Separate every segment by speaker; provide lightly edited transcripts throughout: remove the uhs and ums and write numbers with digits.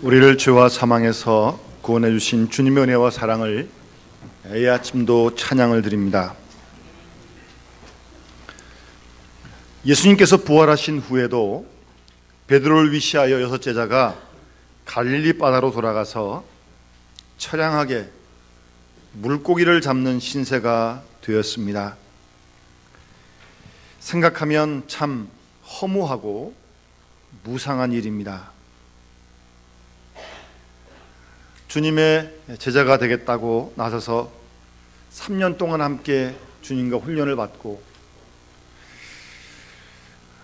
Speaker 1: 우리를 죄와 사망에서 구원해 주신 주님의 은혜와 사랑을 이 아침도 찬양을 드립니다. 예수님께서 부활하신 후에도 베드로를 위시하여 6 제자가 갈릴리 바다로 돌아가서 처량하게 물고기를 잡는 신세가 되었습니다. 생각하면 참 허무하고 무상한 일입니다. 주님의 제자가 되겠다고 나서서 3년 동안 함께 주님과 훈련을 받고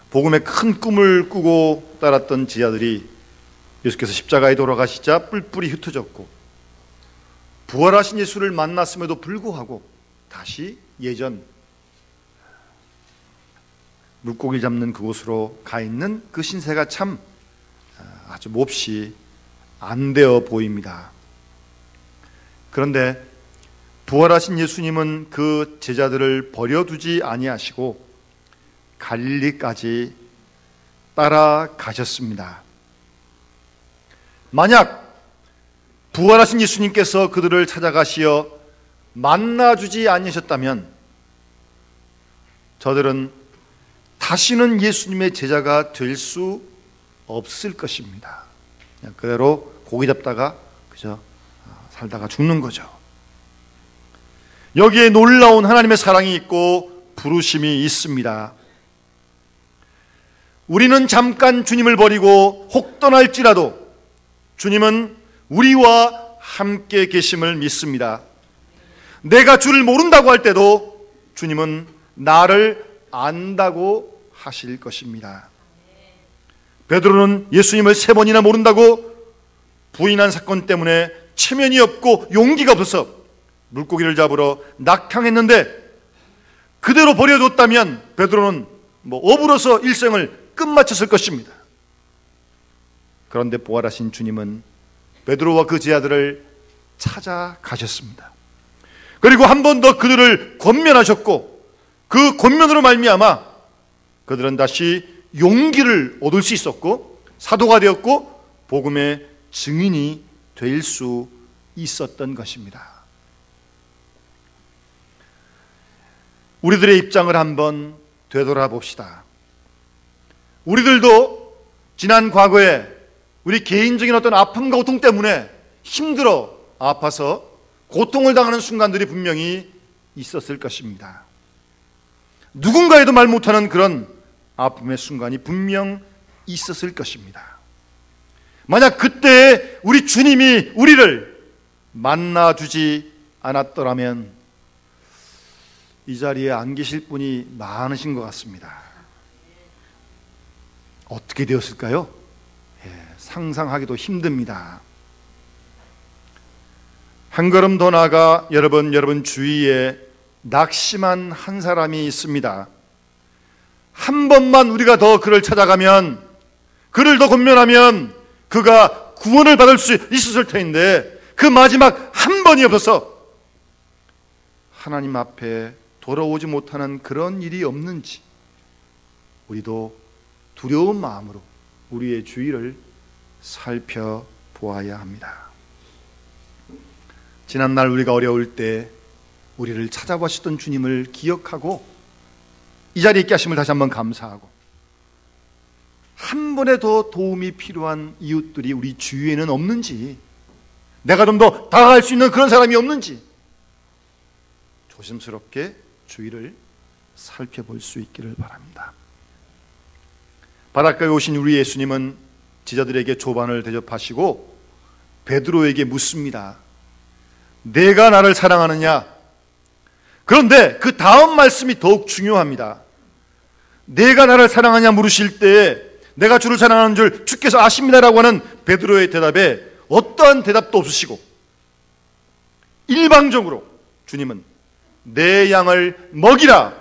Speaker 1: 복음의 큰 꿈을 꾸고 따랐던 제자들이 예수께서 십자가에 돌아가시자 뿔뿔이 흩어졌고, 부활하신 예수를 만났음에도 불구하고 다시 예전 물고기 잡는 그곳으로 가 있는 그 신세가 참 아주 몹시 안 되어 보입니다. 그런데 부활하신 예수님은 그 제자들을 버려두지 아니하시고 갈릴리까지 따라가셨습니다. 만약 부활하신 예수님께서 그들을 찾아가시어 만나주지 아니하셨다면 저들은 다시는 예수님의 제자가 될 수 없을 것입니다. 그냥 그대로 고기 잡다가 그저 살다가 죽는 거죠. 여기에 놀라운 하나님의 사랑이 있고 부르심이 있습니다. 우리는 잠깐 주님을 버리고 혹 떠날지라도 주님은 우리와 함께 계심을 믿습니다. 내가 주를 모른다고 할 때도 주님은 나를 안다고 하실 것입니다. 베드로는 예수님을 3번이나 모른다고 부인한 사건 때문에 체면이 없고 용기가 없어서 물고기를 잡으러 낙항했는데, 그대로 버려뒀다면 베드로는 어불어서 일생을 끝마쳤을 것입니다. 그런데 부활하신 주님은 베드로와 그 제자들을 찾아가셨습니다. 그리고 한 번 더 그들을 권면하셨고, 그 권면으로 말미암아 그들은 다시 용기를 얻을 수 있었고 사도가 되었고 복음의 증인이 될 수 있었던 것입니다. 우리들의 입장을 한번 되돌아봅시다. 우리들도 지난 과거에 우리 개인적인 어떤 아픔과 고통 때문에 힘들어 아파서 고통을 당하는 순간들이 분명히 있었을 것입니다. 누군가에도 말 못하는 그런 아픔의 순간이 분명 있었을 것입니다. 만약 그때 우리 주님이 우리를 만나주지 않았더라면 이 자리에 안 계실 분이 많으신 것 같습니다. 어떻게 되었을까요? 상상하기도 힘듭니다. 한 걸음 더 나아가 여러분 주위에 낙심한 한 사람이 있습니다. 한 번만 우리가 더 그를 찾아가면, 그를 더 권면하면 그가 구원을 받을 수 있었을 텐데 그 마지막 한 번이 없어서 하나님 앞에 돌아오지 못하는 그런 일이 없는지 우리도 두려운 마음으로 우리의 주위를 살펴보아야 합니다. 지난날 우리가 어려울 때 우리를 찾아보셨던 주님을 기억하고 이 자리에 있게 하심을 다시 한번 감사하고, 한 번에 더 도움이 필요한 이웃들이 우리 주위에는 없는지, 내가 좀 더 다가갈 수 있는 그런 사람이 없는지 조심스럽게 주위를 살펴볼 수 있기를 바랍니다. 바닷가에 오신 우리 예수님은 제자들에게 조반을 대접하시고 베드로에게 묻습니다. 내가 나를 사랑하느냐? 그런데 그 다음 말씀이 더욱 중요합니다. 내가 나를 사랑하냐 물으실 때 내가 주를 사랑하는 줄 주께서 아십니다라고 하는 베드로의 대답에 어떠한 대답도 없으시고 일방적으로 주님은 내 양을 먹이라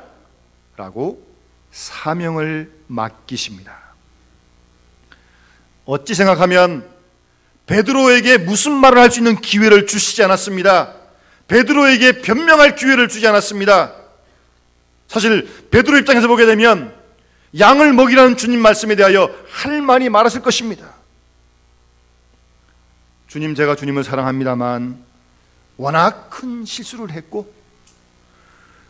Speaker 1: 라고 사명을 맡기십니다. 어찌 생각하면 베드로에게 무슨 말을 할 수 있는 기회를 주시지 않았습니다. 베드로에게 변명할 기회를 주지 않았습니다. 사실 베드로 입장에서 보게 되면 양을 먹이라는 주님 말씀에 대하여 할 말이 많았을 것입니다. 주님, 제가 주님을 사랑합니다만 워낙 큰 실수를 했고,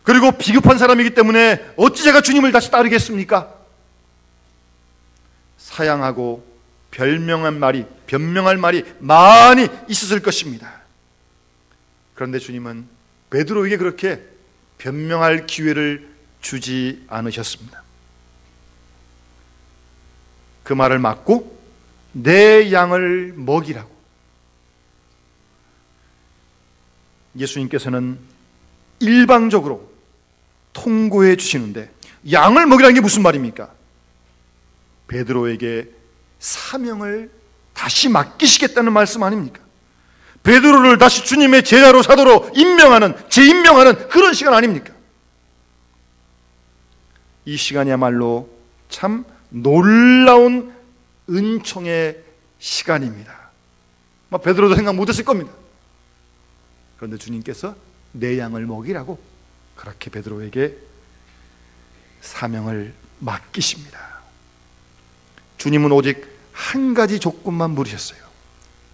Speaker 1: 그리고 비겁한 사람이기 때문에 어찌 제가 주님을 다시 따르겠습니까? 사양하고 변명할 말이 많이 있었을 것입니다. 그런데 주님은 베드로에게 그렇게 변명할 기회를 주지 않으셨습니다. 그 말을 막고 내 양을 먹이라고 예수님께서는 일방적으로 통고해 주시는데, 양을 먹이라는 게 무슨 말입니까? 베드로에게 사명을 다시 맡기시겠다는 말씀 아닙니까? 베드로를 다시 주님의 제자로 사도로 재임명하는 그런 시간 아닙니까? 이 시간이야말로 참 놀라운 은총의 시간입니다. 베드로도 생각 못했을 겁니다. 그런데 주님께서 내 양을 먹이라고 그렇게 베드로에게 사명을 맡기십니다. 주님은 오직 한 가지 조건만 물으셨어요.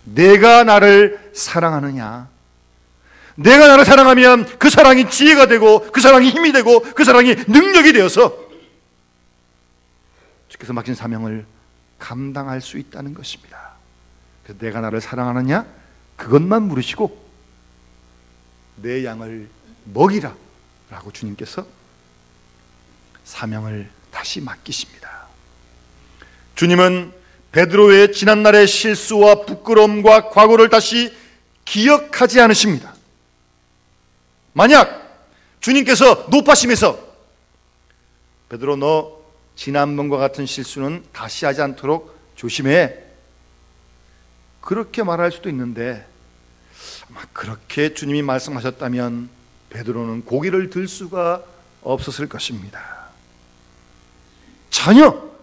Speaker 1: 내가 나를 사랑하느냐? 내가 나를 사랑하면 그 사랑이 지혜가 되고, 그 사랑이 힘이 되고, 그 사랑이 능력이 되어서 주께서 맡긴 사명을 감당할 수 있다는 것입니다. 그래서 내가 나를 사랑하느냐? 그것만 물으시고 내 양을 먹이라 라고 주님께서 사명을 다시 맡기십니다. 주님은 베드로의 지난날의 실수와 부끄러움과 과거를 다시 기억하지 않으십니다. 만약 주님께서 높아심에서 베드로, 너 지난번과 같은 실수는 다시 하지 않도록 조심해, 그렇게 말할 수도 있는데, 아마 그렇게 주님이 말씀하셨다면 베드로는 고개를 들 수가 없었을 것입니다. 전혀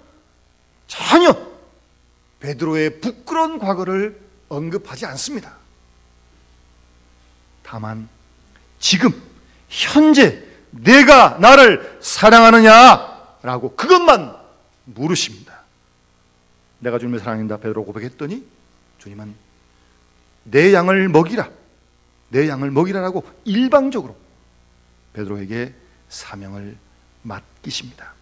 Speaker 1: 베드로의 부끄러운 과거를 언급하지 않습니다. 다만 지금 현재 내가 나를 사랑하느냐라고 그것만 물으십니다. 내가 주님을 사랑한다 베드로 고백했더니 주님은 내 양을 먹이라라고 일방적으로 베드로에게 사명을 맡기십니다.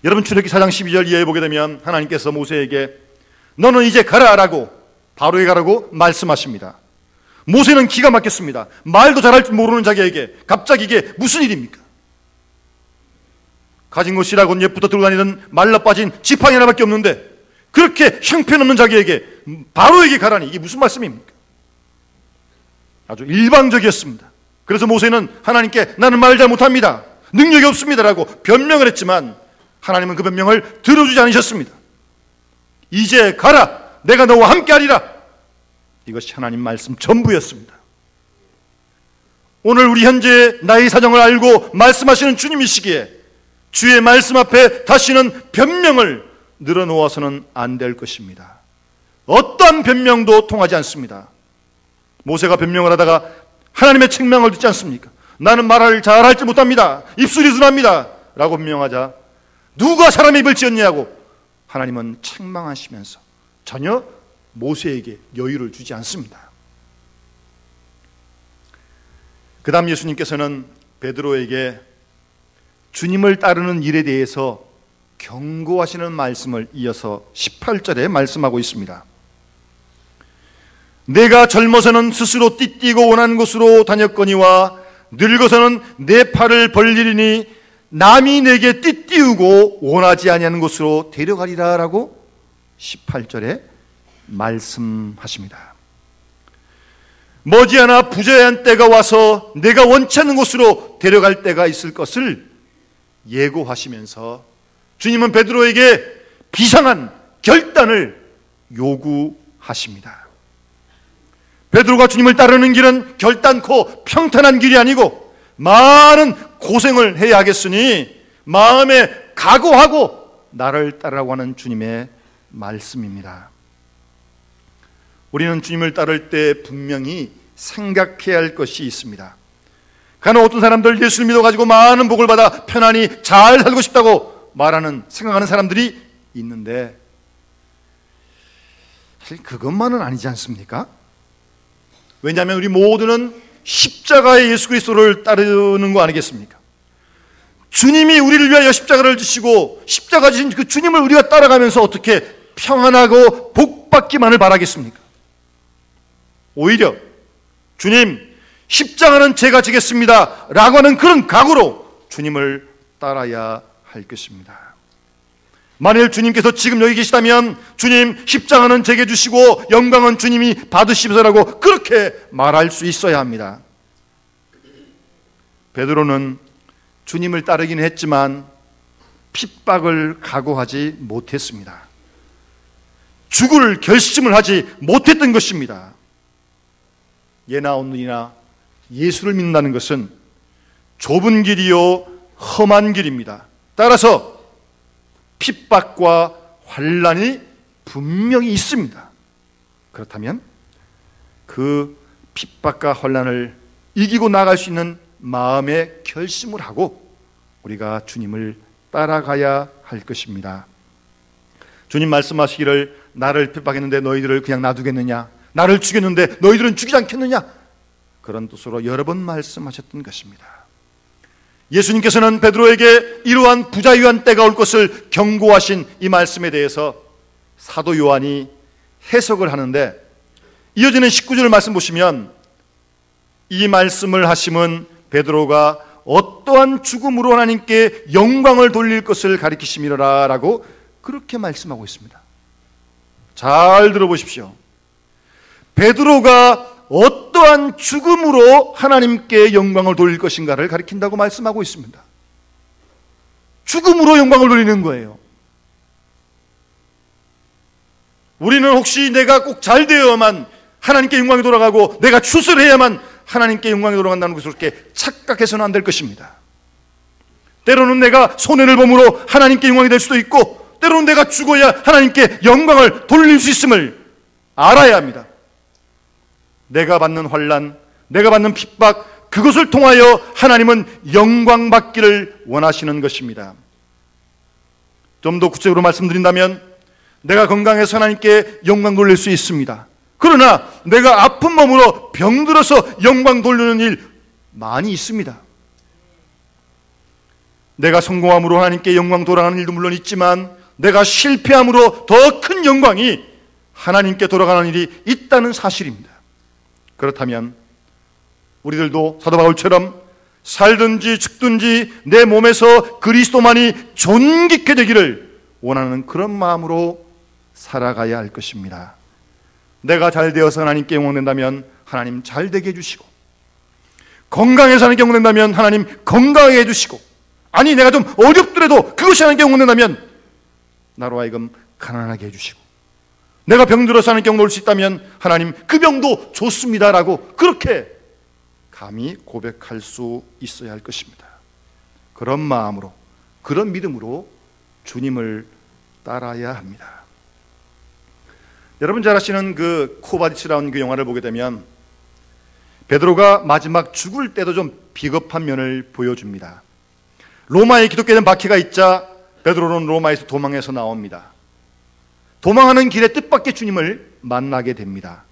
Speaker 1: 여러분, 출애굽기 4장 12절 이하에 보게 되면 하나님께서 모세에게 너는 이제 가라라고, 바로에 가라고 말씀하십니다. 모세는 기가 막혔습니다. 말도 잘할 줄 모르는 자기에게 갑자기 이게 무슨 일입니까? 가진 것이라고는 옛부터 들고 다니던 말라빠진 지팡이 하나밖에 없는데 그렇게 형편없는 자기에게, 바로에게 가라니, 이게 무슨 말씀입니까? 아주 일방적이었습니다. 그래서 모세는 하나님께 나는 말 잘 못합니다, 능력이 없습니다라고 변명을 했지만 하나님은 그 변명을 들어주지 않으셨습니다. 이제 가라, 내가 너와 함께 하리라. 이것이 하나님 말씀 전부였습니다. 오늘 우리 현재 나의 사정을 알고 말씀하시는 주님이시기에 주의 말씀 앞에 다시는 변명을 늘어놓아서는 안 될 것입니다. 어떠한 변명도 통하지 않습니다. 모세가 변명을 하다가 하나님의 책망을 듣지 않습니까? 나는 말을 잘할 줄 못합니다, 입술이 둔합니다 라고 변명하자 누가 사람의 입을 지었냐고 하나님은 책망하시면서 전혀 모세에게 여유를 주지 않습니다. 그 다음 예수님께서는 베드로에게 주님을 따르는 일에 대해서 경고하시는 말씀을 이어서 18절에 말씀하고 있습니다. 내가 젊어서는 스스로 띠띠고 원하는 곳으로 다녔거니와 늙어서는 내 팔을 벌리리니 남이 내게 띠띠우고 원하지 아니하는 곳으로 데려가리라 라고 18절에 말씀하십니다. 머지않아 부재한 때가 와서 내가 원치 않는 곳으로 데려갈 때가 있을 것을 예고하시면서 주님은 베드로에게 비상한 결단을 요구하십니다. 베드로가 주님을 따르는 길은 결단코 평탄한 길이 아니고 많은 고생을 해야 하겠으니 마음에 각오하고 나를 따르라고 하는 주님의 말씀입니다. 우리는 주님을 따를 때 분명히 생각해야 할 것이 있습니다. 간혹 어떤 사람들 예수를 믿어가지고 많은 복을 받아 편안히 잘 살고 싶다고 생각하는 사람들이 있는데 사실 그것만은 아니지 않습니까? 왜냐하면 우리 모두는 십자가의 예수 그리스도를 따르는 거 아니겠습니까? 주님이 우리를 위하여 십자가를 지시고 십자가 지신 그 주님을 우리가 따라가면서 어떻게 평안하고 복받기만을 바라겠습니까? 오히려 주님, 십자가는 제가 지겠습니다 라고 하는 그런 각오로 주님을 따라야 할 것입니다. 만일 주님께서 지금 여기 계시다면 주님, 십자가는 제게 주시고 영광은 주님이 받으시소서라고 그렇게 말할 수 있어야 합니다. 베드로는 주님을 따르긴 했지만 핍박을 각오하지 못했습니다. 죽을 결심을 하지 못했던 것입니다. 예나 오늘이나 예수를 믿는다는 것은 좁은 길이요 험한 길입니다. 따라서 핍박과 환난이 분명히 있습니다. 그렇다면 그 핍박과 환난을 이기고 나갈 수 있는 마음의 결심을 하고 우리가 주님을 따라가야 할 것입니다. 주님 말씀하시기를 나를 핍박했는데 너희들을 그냥 놔두겠느냐, 나를 죽였는데 너희들은 죽이지 않겠느냐, 그런 뜻으로 여러 번 말씀하셨던 것입니다. 예수님께서는 베드로에게 이러한 부자유한 때가 올 것을 경고하신 이 말씀에 대해서 사도 요한이 해석을 하는데, 이어지는 19절 말씀 보시면 이 말씀을 하심은 베드로가 어떠한 죽음으로 하나님께 영광을 돌릴 것을 가리키심이라 라고 그렇게 말씀하고 있습니다. 잘 들어보십시오. 베드로가 어떠한 죽음으로 하나님께 영광을 돌릴 것인가를 가리킨다고 말씀하고 있습니다. 죽음으로 영광을 돌리는 거예요. 우리는 혹시 내가 꼭 잘 되어야만 하나님께 영광이 돌아가고 내가 추스려야만 하나님께 영광이 돌아간다는 것을 그렇게 착각해서는 안 될 것입니다. 때로는 내가 손해를 범으로 하나님께 영광이 될 수도 있고, 때로는 내가 죽어야 하나님께 영광을 돌릴 수 있음을 알아야 합니다. 내가 받는 환난, 내가 받는 핍박, 그것을 통하여 하나님은 영광 받기를 원하시는 것입니다. 좀 더 구체적으로 말씀드린다면, 내가 건강해서 하나님께 영광 돌릴 수 있습니다. 그러나 내가 아픈 몸으로 병들어서 영광 돌리는 일 많이 있습니다. 내가 성공함으로 하나님께 영광 돌아가는 일도 물론 있지만, 내가 실패함으로 더 큰 영광이 하나님께 돌아가는 일이 있다는 사실입니다. 그렇다면 우리들도 사도 바울처럼 살든지 죽든지 내 몸에서 그리스도만이 존귀케 되기를 원하는 그런 마음으로 살아가야 할 것입니다. 내가 잘 되어서 하나님께 영광된다면 하나님 잘 되게 해주시고, 건강해서 하나님께 영광된다면 하나님 건강하게 해주시고, 아니 내가 좀 어렵더라도 그것이 하나님께 영광된다면 나로 하여금 가난하게 해주시고, 내가 병들어서 하나님께 영광 돌릴 수 있다면 하나님 그 병도 좋습니다라고 그렇게 감히 고백할 수 있어야 할 것입니다. 그런 마음으로, 그런 믿음으로 주님을 따라야 합니다. 여러분 잘 아시는 그 코바디치라는 그 영화를 보게 되면 베드로가 마지막 죽을 때도 좀 비겁한 면을 보여줍니다. 로마에 기독교는 박해가 있자 베드로는 로마에서 도망해서 나옵니다. 도망하는 길에 뜻밖의 주님을 만나게 됩니다.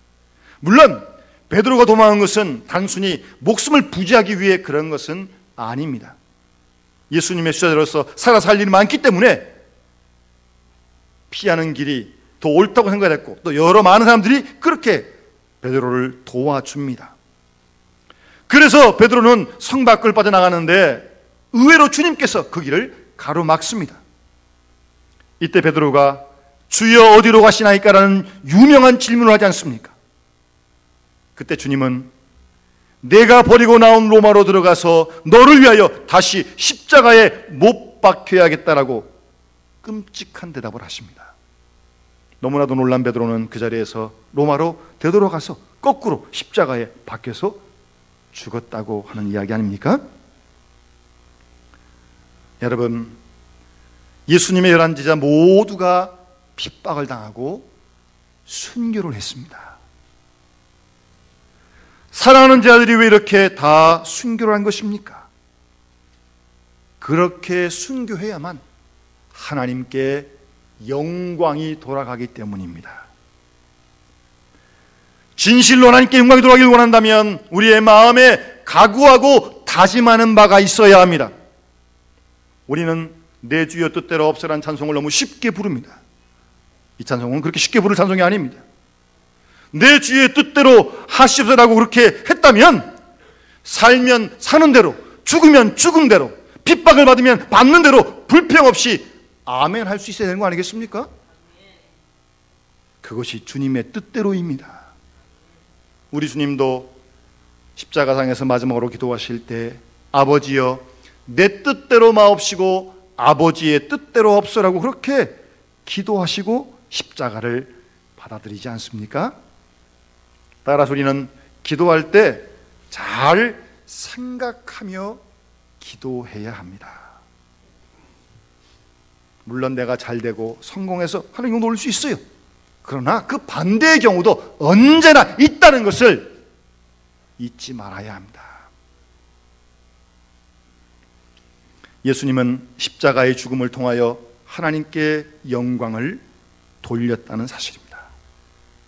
Speaker 1: 물론 베드로가 도망한 것은 단순히 목숨을 부지하기 위해 그런 것은 아닙니다. 예수님의 수자로서 살아 살 일이 많기 때문에 피하는 길이 더 옳다고 생각했고, 또 여러 많은 사람들이 그렇게 베드로를 도와줍니다. 그래서 베드로는 성 밖을 빠져나가는데 의외로 주님께서 그 길을 가로막습니다. 이때 베드로가 주여 어디로 가시나이까라는 유명한 질문을 하지 않습니까? 그때 주님은 내가 버리고 나온 로마로 들어가서 너를 위하여 다시 십자가에 못 박혀야겠다라고 끔찍한 대답을 하십니다. 너무나도 놀란 베드로는 그 자리에서 로마로 되돌아가서 거꾸로 십자가에 박혀서 죽었다고 하는 이야기 아닙니까? 여러분, 예수님의 열한 제자 모두가 핍박을 당하고 순교를 했습니다. 사랑하는 제자들이 왜 이렇게 다 순교를 한 것입니까? 그렇게 순교해야만 하나님께 영광이 돌아가기 때문입니다. 진실로 하나님께 영광이 돌아가길 원한다면 우리의 마음에 각오하고 다짐하는 바가 있어야 합니다. 우리는 내 주여 뜻대로 없으란 찬송을 너무 쉽게 부릅니다. 이 찬송은 그렇게 쉽게 부를 찬송이 아닙니다. 내 주의 뜻대로 하시옵소서라고 그렇게 했다면 살면 사는 대로, 죽으면 죽은 대로, 핍박을 받으면 받는 대로 불평 없이 아멘 할 수 있어야 되는 거 아니겠습니까? 그것이 주님의 뜻대로입니다. 우리 주님도 십자가상에서 마지막으로 기도하실 때 아버지여 내 뜻대로 마옵시고 아버지의 뜻대로 없으라고 그렇게 기도하시고 십자가를 받아들이지 않습니까? 따라서 우리는 기도할 때 잘 생각하며 기도해야 합니다. 물론 내가 잘 되고 성공해서 하나님 영광 올릴 수 있어요. 그러나 그 반대의 경우도 언제나 있다는 것을 잊지 말아야 합니다. 예수님은 십자가의 죽음을 통하여 하나님께 영광을 돌렸다는 사실입니다.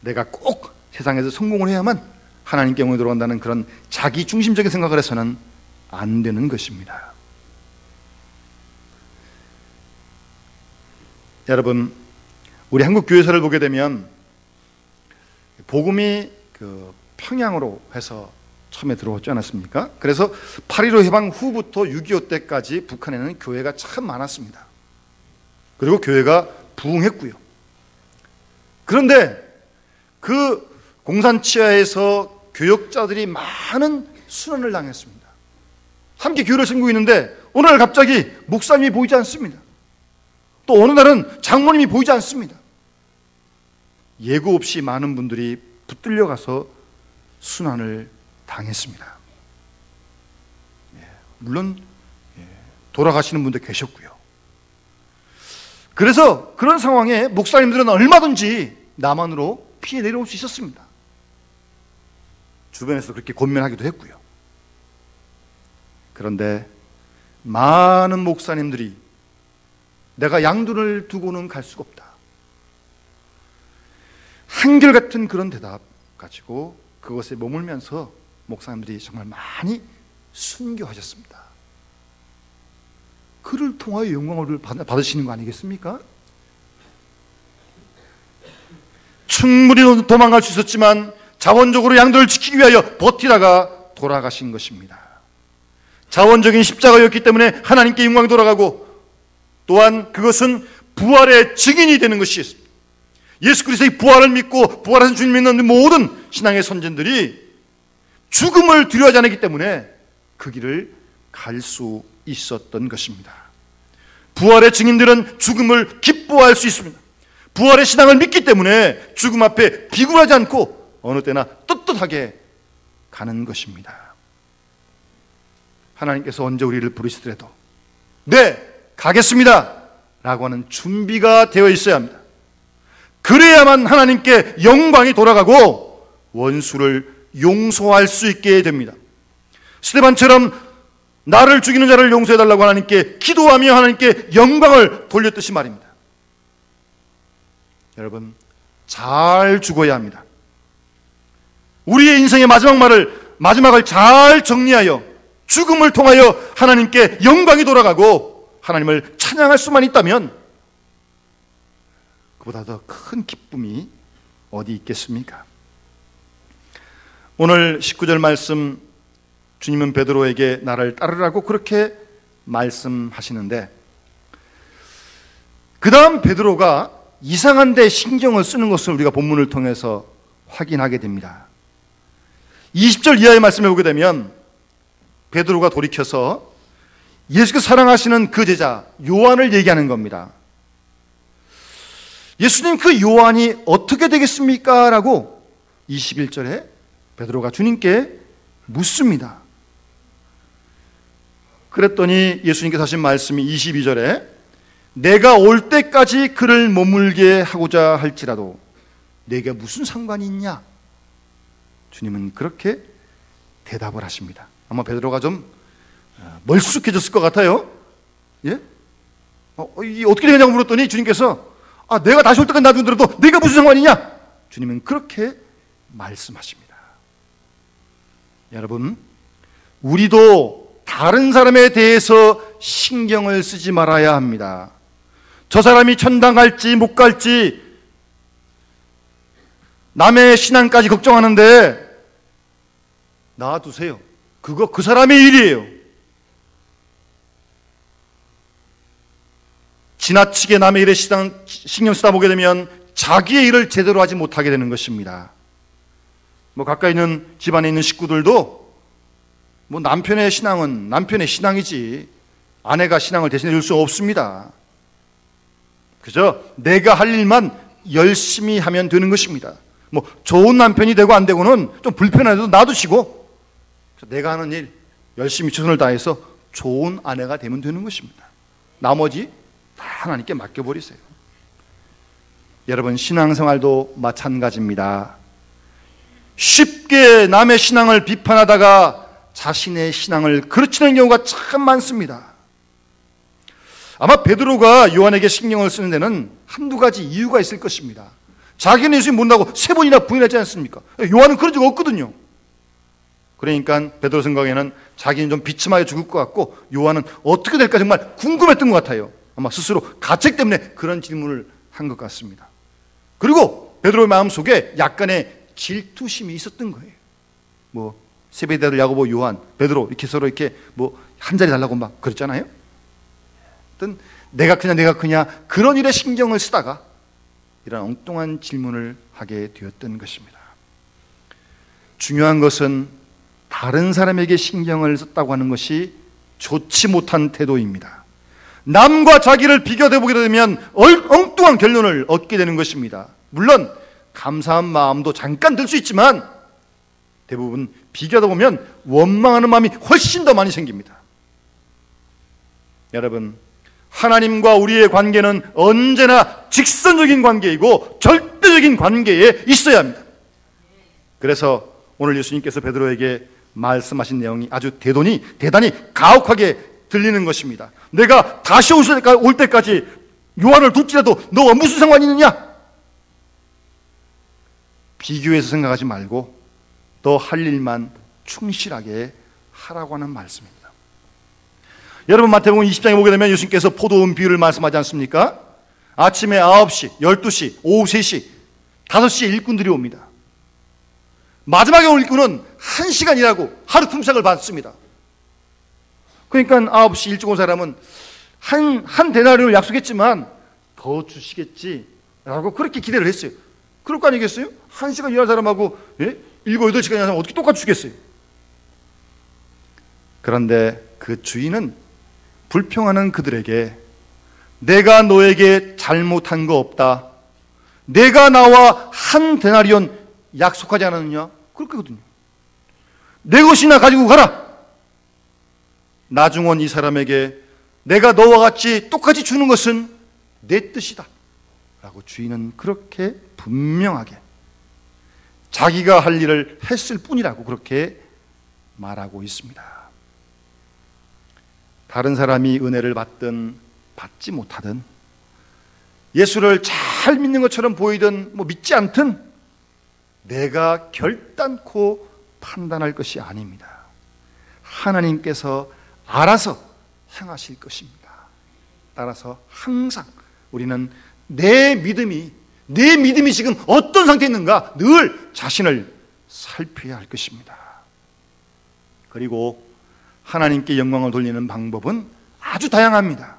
Speaker 1: 내가 꼭 세상에서 성공을 해야만 하나님께 영광이 돌아간다는 그런 자기 중심적인 생각을 해서는 안 되는 것입니다. 여러분, 우리 한국 교회사를 보게 되면 복음이 평양으로 해서 처음에 들어왔지 않았습니까? 그래서 8.15 해방 후부터 6.25 때까지 북한에는 교회가 참 많았습니다. 그리고 교회가 부흥했고요. 그런데 그 공산 치하에서 교역자들이 많은 순환을 당했습니다. 함께 교회를 섬기고 있는데 어느 날 갑자기 목사님이 보이지 않습니다. 또 어느 날은 장모님이 보이지 않습니다. 예고 없이 많은 분들이 붙들려 가서 순환을 당했습니다. 물론 돌아가시는 분도 계셨고요. 그래서 그런 상황에 목사님들은 얼마든지 남한으로 피해 내려올 수 있었습니다. 주변에서 그렇게 권면하기도 했고요. 그런데 많은 목사님들이 내가 양둔을 두고는 갈 수가 없다, 한결같은 그런 대답 가지고 그것에 머물면서 목사님들이 정말 많이 순교하셨습니다. 그를 통하여 영광을 받으시는 거 아니겠습니까? 충분히 도망갈 수 있었지만 자원적으로 양들을 지키기 위하여 버티다가 돌아가신 것입니다. 자원적인 십자가였기 때문에 하나님께 영광이 돌아가고, 또한 그것은 부활의 증인이 되는 것이었습니다. 예수 그리스도의 부활을 믿고 부활하신 주님 믿는 모든 신앙의 선진들이 죽음을 두려워하지 않았기 때문에 그 길을 갈 수 있었던 것입니다. 부활의 증인들은 죽음을 기뻐할 수 있습니다. 부활의 신앙을 믿기 때문에 죽음 앞에 비굴하지 않고 어느 때나 떳떳하게 가는 것입니다. 하나님께서 언제 우리를 부르시더라도 네, 가겠습니다 라고 하는 준비가 되어 있어야 합니다. 그래야만 하나님께 영광이 돌아가고 원수를 용서할 수 있게 됩니다. 스데반처럼 나를 죽이는 자를 용서해달라고 하나님께 기도하며 하나님께 영광을 돌렸듯이 말입니다. 여러분, 잘 죽어야 합니다. 우리의 인생의 마지막을 잘 정리하여 죽음을 통하여 하나님께 영광이 돌아가고 하나님을 찬양할 수만 있다면 그보다 더 큰 기쁨이 어디 있겠습니까? 오늘 19절 말씀, 주님은 베드로에게 나를 따르라고 그렇게 말씀하시는데, 그 다음 베드로가 이상한 데 신경을 쓰는 것을 우리가 본문을 통해서 확인하게 됩니다. 20절 이하의 말씀을 보게 되면 베드로가 돌이켜서 예수께서 사랑하시는 그 제자 요한을 얘기하는 겁니다. 예수님, 그 요한이 어떻게 되겠습니까? 라고 21절에 베드로가 주님께 묻습니다. 그랬더니 예수님께서 하신 말씀이 22절에 내가 올 때까지 그를 머물게 하고자 할지라도 내게 무슨 상관이 있냐? 주님은 그렇게 대답을 하십니다. 아마 베드로가 좀 멀쑥해졌을 것 같아요. 예? 이게 어떻게 되냐고 물었더니 주님께서 내가 다시 올 때까지 놔두더라도 내가 무슨 상관이냐? 주님은 그렇게 말씀하십니다. 여러분, 우리도 다른 사람에 대해서 신경을 쓰지 말아야 합니다. 저 사람이 천당 갈지 못 갈지 남의 신앙까지 걱정하는데 놔두세요. 그거 그 사람의 일이에요. 지나치게 남의 일에 신경 쓰다 보게 되면 자기의 일을 제대로 하지 못하게 되는 것입니다. 가까이 있는 집안에 있는 식구들도 남편의 신앙은 남편의 신앙이지 아내가 신앙을 대신해 줄 수 없습니다. 그저 내가 할 일만 열심히 하면 되는 것입니다. 좋은 남편이 되고 안 되고는 좀 불편해도 놔두시고 내가 하는 일 열심히 최선을 다해서 좋은 아내가 되면 되는 것입니다. 나머지 다 하나님께 맡겨버리세요. 여러분, 신앙생활도 마찬가지입니다. 쉽게 남의 신앙을 비판하다가 자신의 신앙을 그르치는 경우가 참 많습니다. 아마 베드로가 요한에게 신경을 쓰는 데는 한두 가지 이유가 있을 것입니다. 자기는 예수님 모른다고 3번이나 부인하지 않습니까? 요한은 그런 적 없거든요. 그러니까 베드로 생각에는 자기는 좀 비참하게 죽을 것 같고 요한은 어떻게 될까 정말 궁금했던 것 같아요. 아마 스스로 가책 때문에 그런 질문을 한 것 같습니다. 그리고 베드로의 마음속에 약간의 질투심이 있었던 거예요. 세베대들 야고보 요한 베드로 이렇게 서로 이렇게 한 자리 달라고 막 그랬잖아요. 어떤 내가 그냐 그런 일에 신경을 쓰다가 이런 엉뚱한 질문을 하게 되었던 것입니다. 중요한 것은 다른 사람에게 신경을 썼다고 하는 것이 좋지 못한 태도입니다. 남과 자기를 비교해 보게 되면 엉뚱한 결론을 얻게 되는 것입니다. 물론 감사한 마음도 잠깐 들 수 있지만 대부분 비교하다 보면 원망하는 마음이 훨씬 더 많이 생깁니다. 여러분, 하나님과 우리의 관계는 언제나 직선적인 관계이고 절대적인 관계에 있어야 합니다. 그래서 오늘 예수님께서 베드로에게 말씀하신 내용이 아주 대단히 가혹하게 들리는 것입니다. 내가 다시 올 때까지 요한을 둘지라도 너와 무슨 상관이 있느냐? 비교해서 생각하지 말고 너 할 일만 충실하게 하라고 하는 말씀입니다. 여러분, 마태복음 20장에 보게 되면 예수님께서 포도원 비유를 말씀하지 않습니까? 아침에 9시, 12시, 오후 3시, 5시에 일꾼들이 옵니다. 마지막에 온 일꾼은 1시간 일하고 하루 품삯을 받습니다. 그러니까 9시 일찍 온 사람은 한 데나리온을 약속했지만 더 주시겠지라고 그렇게 기대를 했어요. 그럴 거 아니겠어요? 1시간 일한 사람하고 7, 8시간 일한 사람 어떻게 똑같이 주겠어요? 그런데 그 주인은 불평하는 그들에게 내가 너에게 잘못한 거 없다. 내가 나와 한 데나리온 약속하지 않았느냐? 그렇거든요. 내 것이나 가지고 가라. 나중은 이 사람에게 내가 너와 같이 똑같이 주는 것은 내 뜻이다 라고 주인은 그렇게 분명하게 자기가 할 일을 했을 뿐이라고 그렇게 말하고 있습니다. 다른 사람이 은혜를 받든 받지 못하든 예수를 잘 믿는 것처럼 보이든 믿지 않든 내가 결단코 판단할 것이 아닙니다. 하나님께서 알아서 행하실 것입니다. 따라서 항상 우리는 내 믿음이 지금 어떤 상태에 있는가 늘 자신을 살펴야 할 것입니다. 그리고 하나님께 영광을 돌리는 방법은 아주 다양합니다.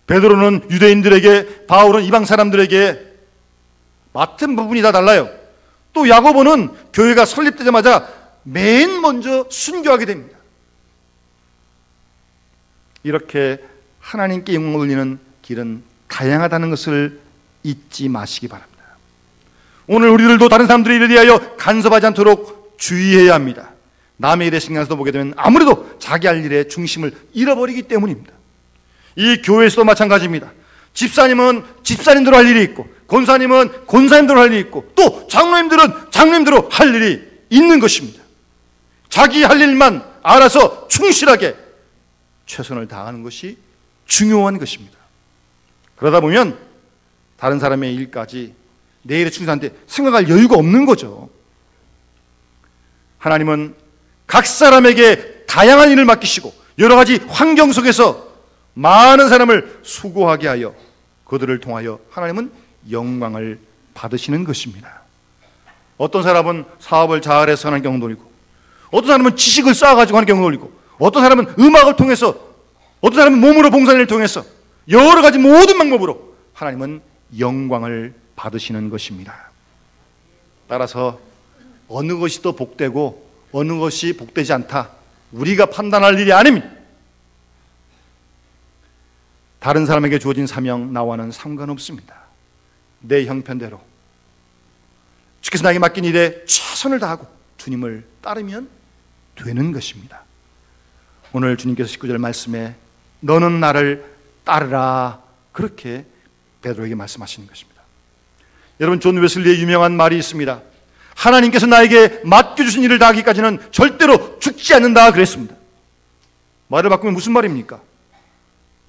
Speaker 1: 베드로는 유대인들에게, 바울은 이방 사람들에게 맡은 부분이 다 달라요. 또 야고보는 교회가 설립되자마자 맨 먼저 순교하게 됩니다. 이렇게 하나님께 영광을 돌리는 길은 다양하다는 것을 잊지 마시기 바랍니다. 오늘 우리들도 다른 사람들의 일에 대하여 간섭하지 않도록 주의해야 합니다. 남의 일에 신경 써서 보게 되면 아무래도 자기 할 일에 중심을 잃어버리기 때문입니다. 이 교회에서도 마찬가지입니다. 집사님은 집사님대로 할 일이 있고 권사님은 권사님대로 할 일이 있고 또 장로님들은 장로님대로 할 일이 있는 것입니다. 자기 할 일만 알아서 충실하게 최선을 다하는 것이 중요한 것입니다. 그러다 보면 다른 사람의 일까지 내 일에 충실한데 생각할 여유가 없는 거죠. 하나님은 각 사람에게 다양한 일을 맡기시고 여러 가지 환경 속에서 많은 사람을 수고하게 하여 그들을 통하여 하나님은 영광을 받으시는 것입니다. 어떤 사람은 사업을 잘해서 하는 경우도 있고, 어떤 사람은 지식을 쌓아가지고 하는 경우도 있고, 어떤 사람은 음악을 통해서, 어떤 사람은 몸으로 봉사를 통해서 여러 가지 모든 방법으로 하나님은 영광을 받으시는 것입니다. 따라서 어느 것이 더 복되고 어느 것이 복되지 않다, 우리가 판단할 일이 아닙니다. 다른 사람에게 주어진 사명 나와는 상관없습니다. 내 형편대로 주께서 나에게 맡긴 일에 최선을 다하고 주님을 따르면 되는 것입니다. 오늘 주님께서 19절 말씀에 너는 나를 따르라, 그렇게 베드로에게 말씀하시는 것입니다. 여러분, 존 웨슬리의 유명한 말이 있습니다. 하나님께서 나에게 맡겨주신 일을 다하기까지는 절대로 죽지 않는다 그랬습니다. 말을 바꾸면 무슨 말입니까?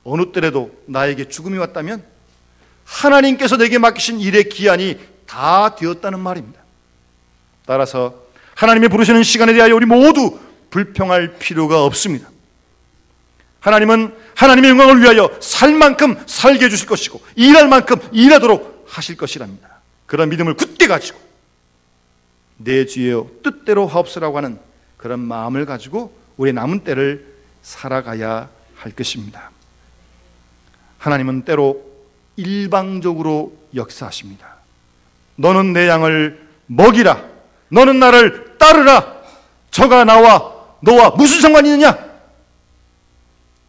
Speaker 1: 어느 때라도 나에게 죽음이 왔다면 하나님께서 내게 맡기신 일의 기한이 다 되었다는 말입니다. 따라서 하나님의 부르시는 시간에 대하여 우리 모두 불평할 필요가 없습니다. 하나님은 하나님의 영광을 위하여 살 만큼 살게 해주실 것이고 일할 만큼 일하도록 하실 것이랍니다. 그런 믿음을 굳게 가지고 내 주여 뜻대로 하옵소라고 하는 그런 마음을 가지고 우리의 남은 때를 살아가야 할 것입니다. 하나님은 때로 일방적으로 역사하십니다. 너는 내 양을 먹이라, 너는 나를 따르라, 저가 나와 너와 무슨 상관이 있느냐?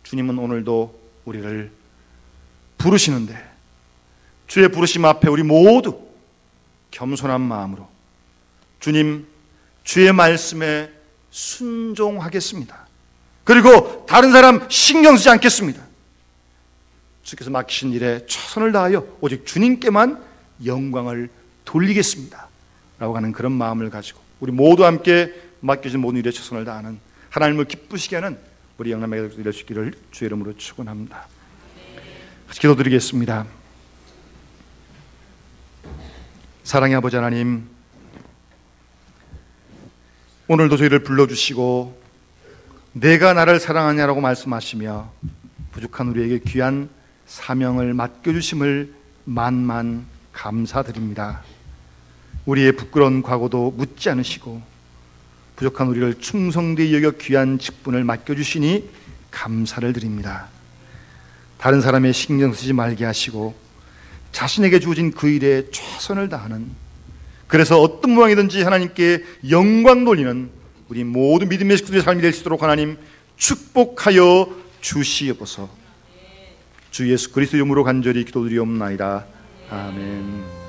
Speaker 1: 주님은 오늘도 우리를 부르시는데 주의 부르심 앞에 우리 모두 겸손한 마음으로 주님, 주의 말씀에 순종하겠습니다. 그리고 다른 사람 신경 쓰지 않겠습니다. 주께서 맡기신 일에 최선을 다하여 오직 주님께만 영광을 돌리겠습니다 라고 하는 그런 마음을 가지고 우리 모두 함께 맡겨진 모든 일에 최선을 다하는, 하나님을 기쁘시게 하는 우리 영남에게 될 수 있기를 주의 이름으로 축원합니다. 같이 기도드리겠습니다. 사랑의 아버지 하나님, 오늘도 저희를 불러주시고 내가 나를 사랑하냐라고 말씀하시며 부족한 우리에게 귀한 사명을 맡겨주심을 만만 감사드립니다. 우리의 부끄러운 과거도 묻지 않으시고 부족한 우리를 충성되이 여겨 귀한 직분을 맡겨주시니 감사를 드립니다. 다른 사람의 신경 쓰지 말게 하시고 자신에게 주어진 그 일에 최선을 다하는, 그래서 어떤 모양이든지 하나님께 영광 돌리는 우리 모든 믿음의 식구들의 삶이 될 수 있도록 하나님 축복하여 주시옵소서. 주 예수 그리스도 이름으로 간절히 기도드리옵나이다. 아멘.